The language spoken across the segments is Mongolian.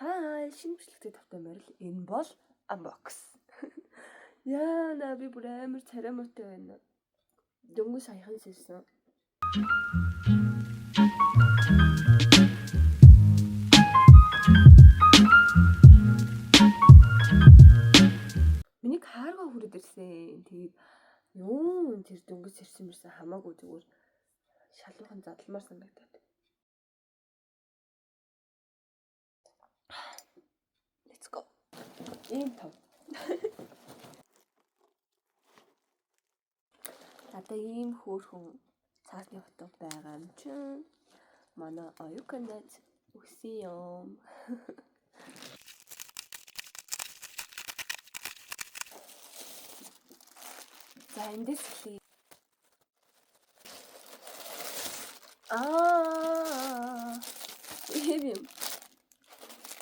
Хаа шинэ бичлэгтэй тавтай морил энэ бол unbox. Яа на би бүр амар царамаатай байна. Дөнгөж саяхан сэлсэн. Миний карго хүрээд ирсэн. Тэгээд юу тэр дөнгөж сэрсэн мэрсэн хамаагүй зүгээр шалуухан задлмаар санагдаад. Let's go. Ийм тав. Одоо ийм хөөрхөн цаасны утга байгаа юм чинь манай оюуканад үсэн юм. За эндээс эхлэе.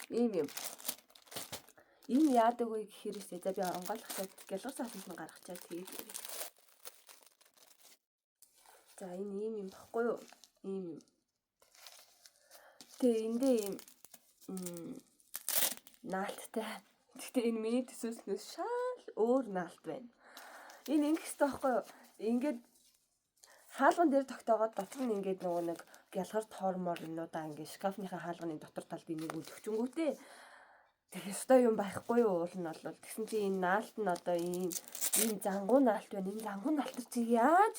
Ийм. Энэ яадаг вэ гэхээр за би онгойлгохтой гялгас асуулт нь гаргачаа тэгээд. За энэ ийм баггүй юу? Ийм. Тэгээ эндээ ийм наалттай. Гэхдээ энэ миний төсөөснөөс шал өөр наалт байна. Энэ ингэх хэрэгтэй байхгүй юу? Ингээд хаалган дээр тогтоогоод дотор нь ингээд нөгөө нэг гялгар тоормоор юмудаа ингээд шкафныхаа хаалганы дотор талд энийг өдөгчөнгүүтэй. Тэгээ өстой юм байхгүй юу? Уул нь бол тэгсэн чинь энэ наалт нь одоо ийм зангуу наалт байна. Энэ зангуу наалт чи яаж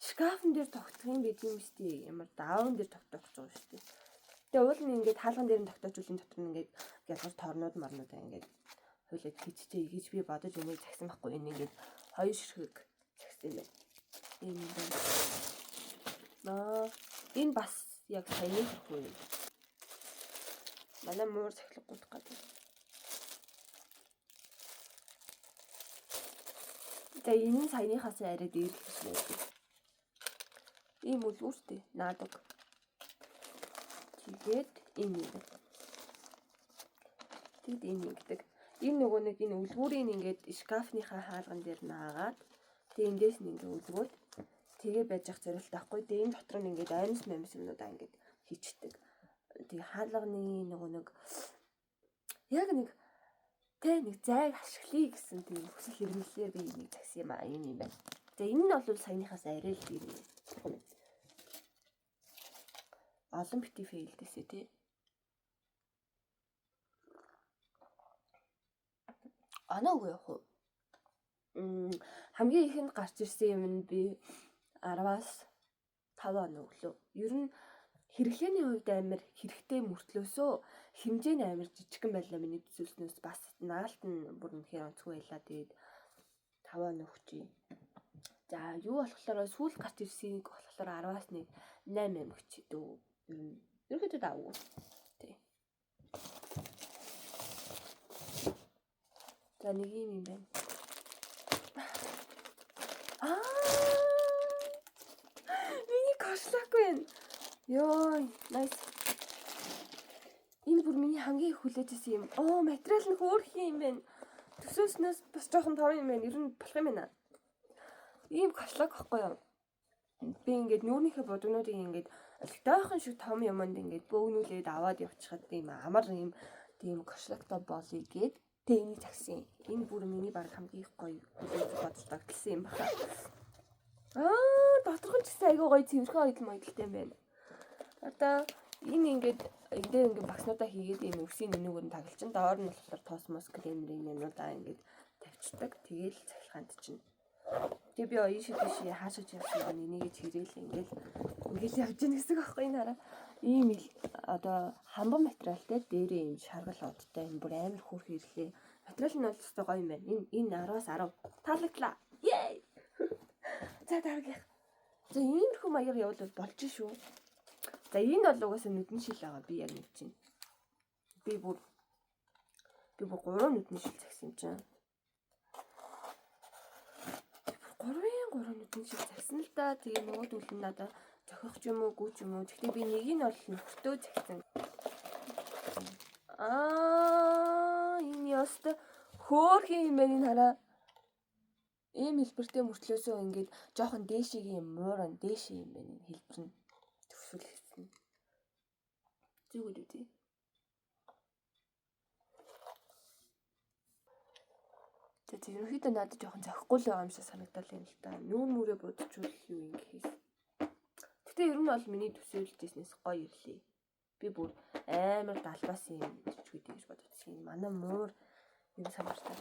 шкафн дээр тогтох юм бэ тийм үстэй. Ямар даавн дээр тогтоох гэж байгаа шүү дээ. Тэгээ уул нь ингээд хаалган дээр нь тогтоочвол энэ дотор нь ингээд гялгар тоорнууд марнуудаа ингээд хуулаад хийчихээ гэж би бодож энийг загсан байхгүй. Энэ ингээд хоёр ширхэг загсан юм. Энэ энэ бас яг саяны хэрэг юм. Манай муур цахилга гутах гэдэг. За энэ саяныхаас арай дээр хэлсэн юм. Ийм үлгүүртэй наадаг. Тэгээд энэ юм. Тэгэд энэ ингэдэг. Энэ нөгөө нэг энэ үлгүүрийн ингээд шкафныхаа хаалган дээр наагаад тэгээ эндээс нь ингээд үлгөөд тэгээ байж ах зорилт авахгүй. Тэгээ энэ дотор нь ингээд аимс юмнуудаа ингээд хийчдэг. Тэгээ хаалганы нөгөө нэг яг нэг зайг ашиглая гэсэн тийм хүсэл эрмэлзээр би энийг загсан юм аа. Ийм юм байна. Тэгээ энэ нь бол саяныхаас арай л юм. Олон бити фейлдээсээ тий. Анаагүй яг уу. Хамгийн ихэнд гарч ирсэн юм нь би 10-аас 5 оноо өглөө. Ер нь хэрэглээний хувьд амар хэрэгтэй мөртлөөсөө хэмжээ нь амар жижигхан байлаа миний төсөлснөөс бас наалт нь бүр үнэхээр онцгүй байлаа. Тэгээд 5 оноо өгчээ. За юу болохоор сүүл гарч ирсэнийг болохоор 10-аас 8 өгчээ дөө. Ерөөдөө даавгүй. Тий. За нэг юм байна. Миний кошлак байна. Йой, nice. Энэ бүр миний хамгийн их хүлээжсэн юм. Материал нь хөөрх юм байна. Төсөөснөөс бас жоохон том юм байна. Ер нь болох юм байна. Ийм кошлак гэхгүй юу? Би ингээд нүүрнийхээ бодгонуудыг ингээд олигтойхон шиг том юмд ингээд бөөгнүүлээд аваад явчихад тийм амар юм тийм кошлактай болъё гээд тэ энийг загсан. Энэ бүр миний баг хамгийн их гоё бодож тогтсон юм байна. Доторх нь ч гэсэн айгүй гоё цэвэрхэн ойдолтой юм байна. Одоо энэ ингээд багснуудаа хийгээд ийм өвсийн нүгээр нь таглалчин. Доор нь болохоор тоосмос кремрийн юмудаа ингээд тавьчихдаг. Тэгээл цахилгаанд чинь. Тэгээ би оюун шидэж хаашаач явсан энийг чирээл ингээд явж ийн гэсэн байхгүй энэ хараа. Ийм одоо хамбан материалтай дээрээ ийм шаргал одтой энэ бүр амар хөөрх ирлээ. Материал нь бол өстой гоё юм байна. Энэ 10-аас 10 таалагдлаа. Yay! За дараагийнх. За иймэрхүү маягаар явуул болж шүү. За энэ бол угаасаа нүдэн шил байгаа би яг нэг чинь. Би бүр 3 нүдэн шил загсан юм чинь. 3 нүдэн шил загсан л да. Тэгээ нөгөөдөл нь надаа зохих ч юм уу гүч юм уу. Гэхдээ би нэг нь бол нөхртөө загсан. Энэ яста хөөх юм байна энэ хараа. Ийм хэлбэртэй мөртлөөсөө ингээд жоохон дээшигийн мууран дээшээ юм байна энэ хэлбэр нь. Төвшүүлсэн. Зүгүүд үү? Тэгээд ерөнхийдөө надад жоохон зохихгүй л байгаа юм шиг санагдал юм л та. Нүүн нүрээ будчихвол юу юм гэхээс. Гэтэ ер нь бол миний төсөөлжсэнээс гоё ирлээ. Би бүр амар далбаас юм гэж бодож байна. Манай муур юм санагдав.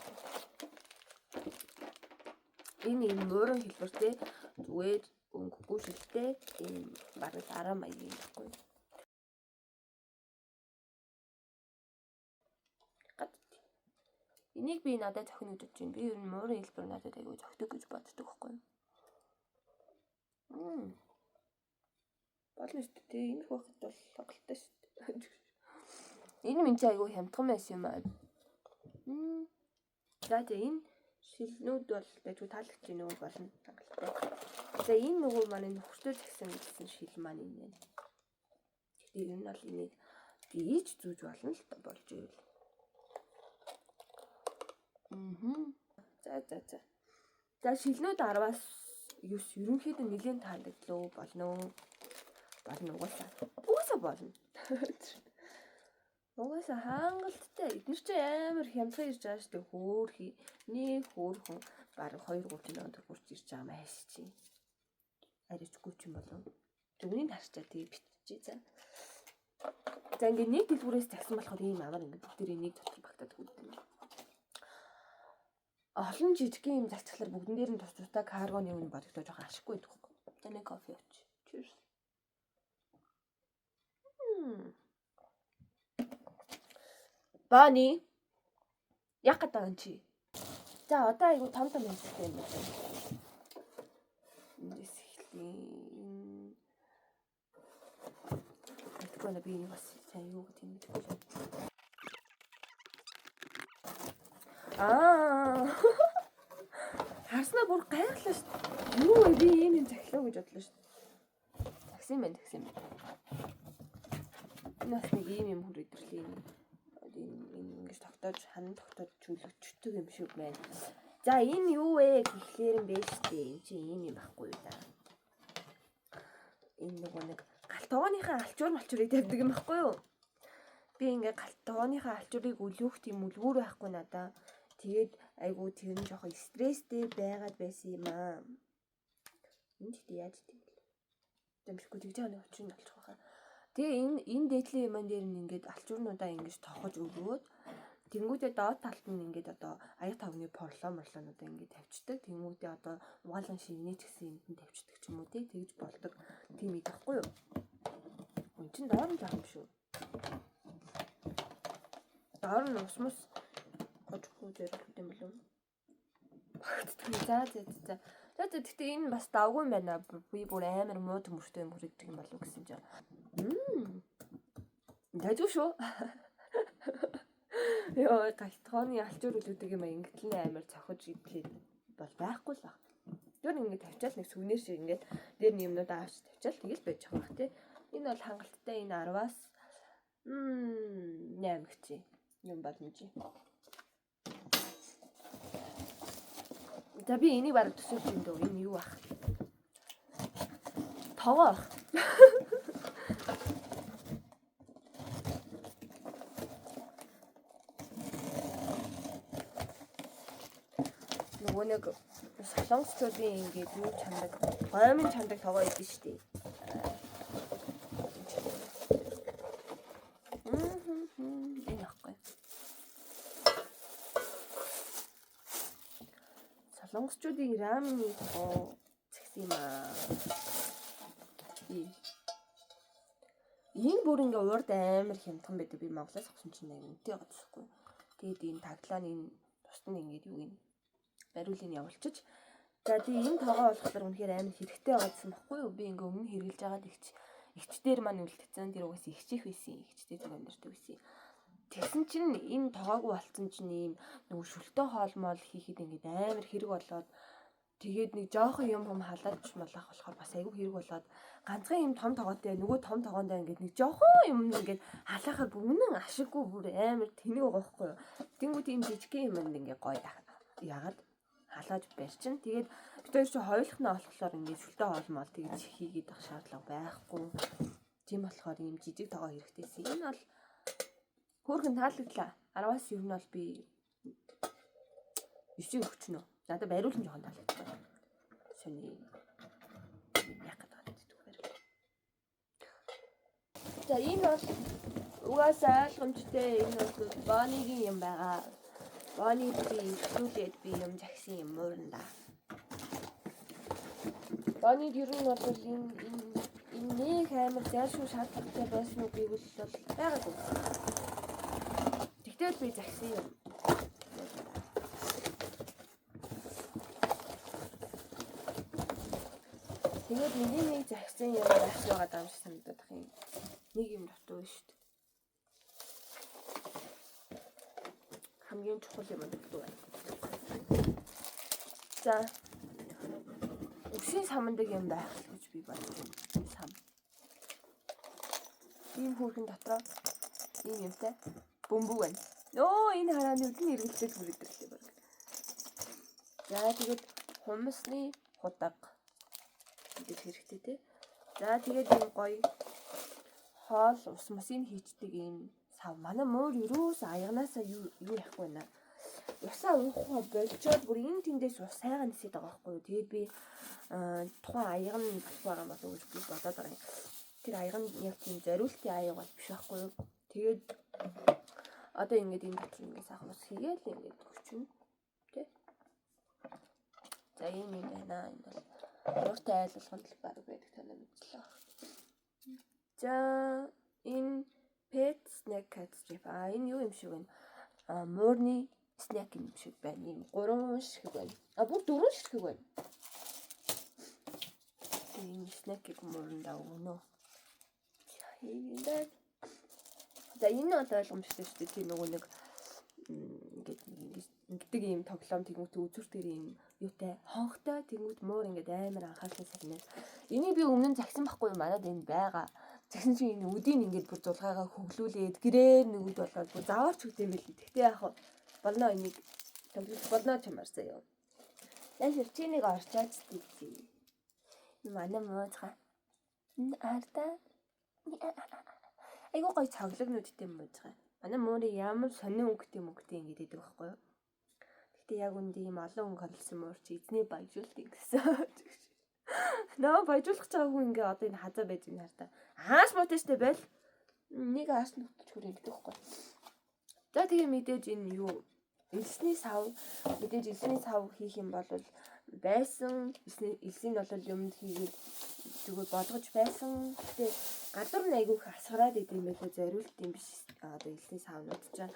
Энэ муурын хэлбэртэй зүгээр өнгөгүй шилтэй ийм бараг 10 маягийн байхгүй. Энийг би надад зохино гэж бодож байна. Би ер нь муурын хэлбэр надад аягүй зохидог гэж боддог байхгүй. Болно шүү дээ. Энэ хөхөд бол хангалттай шүү дээ. Энэ минь аягүй хямдхан байсан юм аа. За энэ шилнүүд бол дэжгүй таалагдж байна уу болно хангалттай. За энэ нөгөө манай нөхөртөө загсан гэсэн шил маань энэ байна. Гэхдээ ер нь бол энийг ийж зүүж болно л болж ивэл. За шилнүүд 10-аас 9 ерөнхийдөө нэлээд таалагдлаа болно. Угаасаа болно. Угаасаа хангалттай. Эдгээр чи амар хямдхан ирж байгаа шүү дээ. Хөөхий. Нэг хөөхөн бараг 2-3 өндөр хүрч ирж байгаа маш чи. Аричгүй ч юм болов. Зүгнийг харчаа тэгээ битчихээ за. За ингээд нэг дэлгүүрээс загсан болохоор ийм амар ингээд бүгдээ нэг дотор багтаад өгдөг. Олон жижиг юм загцлаар бүгдэн дээр нь тус-тустай каргоны үн бодогдож байгаа ашиггүй байдаг. За нэг кофе авч. Cheers. Бааны. Яг гэдэг юм чи. За одоо айгу том юм байна. Эндээс эхлэе. Тэгвэл би бас сайн юу гэдэг юм бэ? Харснаа бүр гайхлаа шүү дээ. Юу вэ би ийм юм захилаа гэж бодлоо шүү дээ. Такси байна. Энэ бас нэг ийм юм хүр өдрлийн ингэж тогтоож тогтоож чүлэгчдэг юм шиг байна. За энэ юу вэ гэхлээр юм бэ шүү дээ. Энд чинь ийм юм байхгүй юу да. Энэ нэг галтгооныхаа алчуурыг тавьдаг юм байхгүй юу? Би ингээ галтгооныхаа алчуурыг өлөөх тийм үлгүүр байхгүй надаа. Тэгээд айгу тэр нь жоохон стресстэй байгаад байсан юм аа. Энд ихтэй яаж тийм бэ? Дэмжихгүй тэгж байгаа нэг очин олчих واخа. Тэгээ энэ дээдлийн юман дээр нь ингээд алчуурнуудаа ингэж тохож өгөөд тэнгүүдээ доод талд нь ингээд одоо аяг тавны морлоонуудаа ингээд тавьчихдаг. Тэнгүүдээ одоо угаалгын шинэ ч гэсэн юмд нь тавьчихдаг ч юм уу тэгж болдог тийм их байхгүй юу? Энд чинь доор нь байгаа юм шүү. Доор нь усмус гожгүй зэрэг юм болов. За. Гэхдээ энэ бас давгүй юм байна. Би бүр амар муу төмөртэй юм хүрэгдэг юм болов гэсэн чинь. Дайггүй шүү. Яа, галтгооны алчуур үлддэг юм ингээд л амар цохож идэхэд бол байхгүй л баг. Тэр ингээд тавьчаал нэг сүгнэр шиг ингээд дээр нь юмнууд авч тавьчаал тэгэл байж байгаа бах тий. Энэ бол хангалттай энэ 10-аас 8 гэх чи юм боломжтой. За би энийг бараг төсөөлж юм дөө. Энэ юу ах? Тогоо ах. Нөгөө нэг солонгосчуудын ингээд юу чандаг, гомын чандаг тогоо идэв шүү дээ. Энэ ахгүй. Солонгосчуудын рамны тогоо згсэн юм аа. Энэ бүр ингээ урд амар хямдхан байдаг. Би Монголоос авсан чинь яг үнэтэй байгаа гэхгүй. Тэгээд энэ таглаа энэ тусна ингээд юу юм бариулын явуулчих. За тийм энэ тоогоо болохоор үнэхээр амар хэрэгтэй байгаа гэсэн баггүй юу? Би ингээ өмнө хэрглэж байгаад эгчдэр маань үлдсэн. Тэр угаас ихчих байсан. Эгчтэй зүг амьдэрдэг байсан. Тэгсэн чинь энэ тоогоогүй болцсон чинь ийм нөгөө шүлтэй хоолмол хийхэд ингээд амар хэрэг болоод тэгээд нэг жоохон юм халаач малах болохоор бас айгүй хэрэг болоод ганцхан юм том тоогоотой нөгөө том тоогоондоо ингээд нэг жоохон юм ингээд халаахаар бүгнэн ашиггүй бүр амар тэнэг байгаа байхгүй юу? Тэнгүү тийм жижиг юм ингээд гоё яагаад халааж барьчин. Тэгээд бид хоёр чи хоёулахнаа болохоор ингээд шүлтэй хоолмол тэгж хийгээд байх шаардлага байхгүй. Тийм болохоор ийм жижиг тоогоо хэрэгтэйсэн. Энэ бол хөөрхөн таалагдлаа. 10-аас 9 нь бол би 9 өгчнө. Надад бариулсан жоохон таалагдсан. Сони яг гэдэг байна. За энэ бол угаасаа ойлгомжтой энэ бол Бонигийн юм байгаа. Бони би ихлүүлээд би юм загсан юм уурна. Бони ер нь бол энэ нэг амар зайлшгүй шаардлагатай байсан уу гэвэл бол байгаагүй. Тэгтэл би загсан юм. Тэгээд нэг загсан юм байх байгаа юм шиг санагдаад байна. Нэг юм дутуу шүү дээ. Хамгийн чухал юм дутуу байна. За үсгийн самандаг юм байх гэж би бодож байна. Сам. Ийм хүүхэн дотроо ийм юмтай бөмбөг байна. Нөө энэ харааны үдний эргэлзэл бүрэлдэхтэй байна. За тэгээд хумсны худаг гэж хэрэгтэй тий. За тэгээд энэ гоё хоол ус мөсийг хийчдэг ийм сав. Манай мөр юус аяганаасаа юу яахгүй байна. Усаа уухаа болчоод бүр энэ тэндээс ус сайхан нисээд байгаа байхгүй юу. Тэгээд би тухайн аяга нь болох байгаа болов уу гэж би бодоод байгаа юм. Тэр аяга нь яг тийм зориултын аяга бол биш байхгүй юу. Тэгээд одоо ингэж энэ батал ингэ сайхан ус хийгээл ингэ төгчнө. Тэ. За ийм юм байна. Энэ бол уртай айлуулганд л баг байдаг танаа мэдлээ. За энэ pet snack cat strip энэ юу юм шиг байна? Муурны snack юм шиг байна. Ийм 3 шиг байна. Бүр 4 шиг байна. Энэ snack-ийг муурнда өгнө. Тэгээд за энэ одоо ойлгомжтой шүү дээ. Тийм нэг ингэдэг ийм тоглоом тэгмүүд үзүр дээр ийм юутай хонхтой тэгмүүд муур ингээд амар анхаарал сарнаа. Энийг би өмнө нь загсан байхгүй юу? Манайд энэ байгаа. Загсан чинь энэ үдийг ингээд бүр зулгаагаа хөглүүлээд гэрээр нүгд болоод бүр заваарч өгд юм байл. Тэгтээ яг болно энийг тоглож болно ч юмар заяа. Яаш чи нэг орчаач тийгий. Манай мууцгаа. Арта. Айгуу гоё цоглогнуудтай мууцгаа. Манай муурыг ямар сонин өнгөтэй ингэж идэг байхгүй юу? Гэтэ яг үндэ ийм олон өнгө хорлсон муур чи эзний баяжуултыг гэсэн. Нөө баяжуулах чагаа хүн ингээ одоо энэ хазаа байж байна хараа. Ааш боточтой байл. Нэг ааш нутч хүрээ гэдэг байхгүй. За тэгээ мэдээж энэ юу элсний сав мэдээж элсний сав хийх юм бол байсан элсийн бол юмд хийгээд зүгээр болгож байсан. Гэтэ гадуур нь айгүйх асгараад идэм байлээ зориулт юм биш. Одоо элсний савнууд ч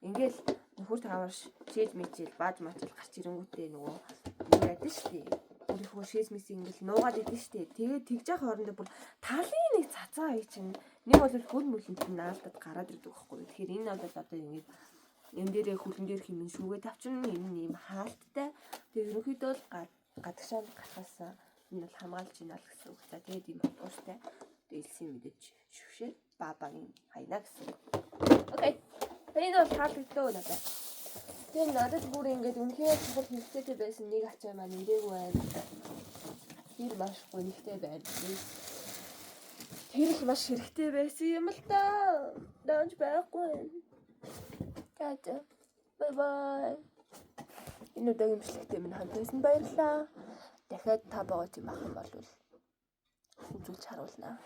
ингээл нөхөр таварш шээж мэжэл бааж мачил гарч ирэнгүүтээ нөгөө юу яд штий. Өөрийнхөө шээж мэсийг ингээл нуугаад идэв штий. Тэгээд тэгж явах хоорондоо бүр талын нэг цацаа хий чинь нэг бол хөл мөлөнд наалдад гараад ирдэг байхгүй. Тэгэхээр энэ бол одоо ингээд энэ дээрээ хүлэн дээр хэмээн шүүгээ тавчна. Энэ нь юм хаалттай. Тэгээд ерөнхийдөө л гадагшаа гарахаас энэ бол хамгаалж ийна л гэсэн үг. За тэгээд юм уустай. Дэлсэн мэдээж шүвшээ бабагийн хайна гэсэн. Окей. Энэ бол таалагдсан надад. Тэгээд надад бүр ингээд үнэхээр чухал хэрэгтэй байсан нэг ачаа маань ирээгүй байна. Тэр маш гонхтой байна. Тэр их маш хэрэгтэй байсан юм л да. Донж байхгүй. Тата. Bye bye. Энэ удаагийн бичлэгтээ минь хамтайсан баярлалаа. Дахиад та байгаа юм ах юм бол үзүүлж харуулнаа.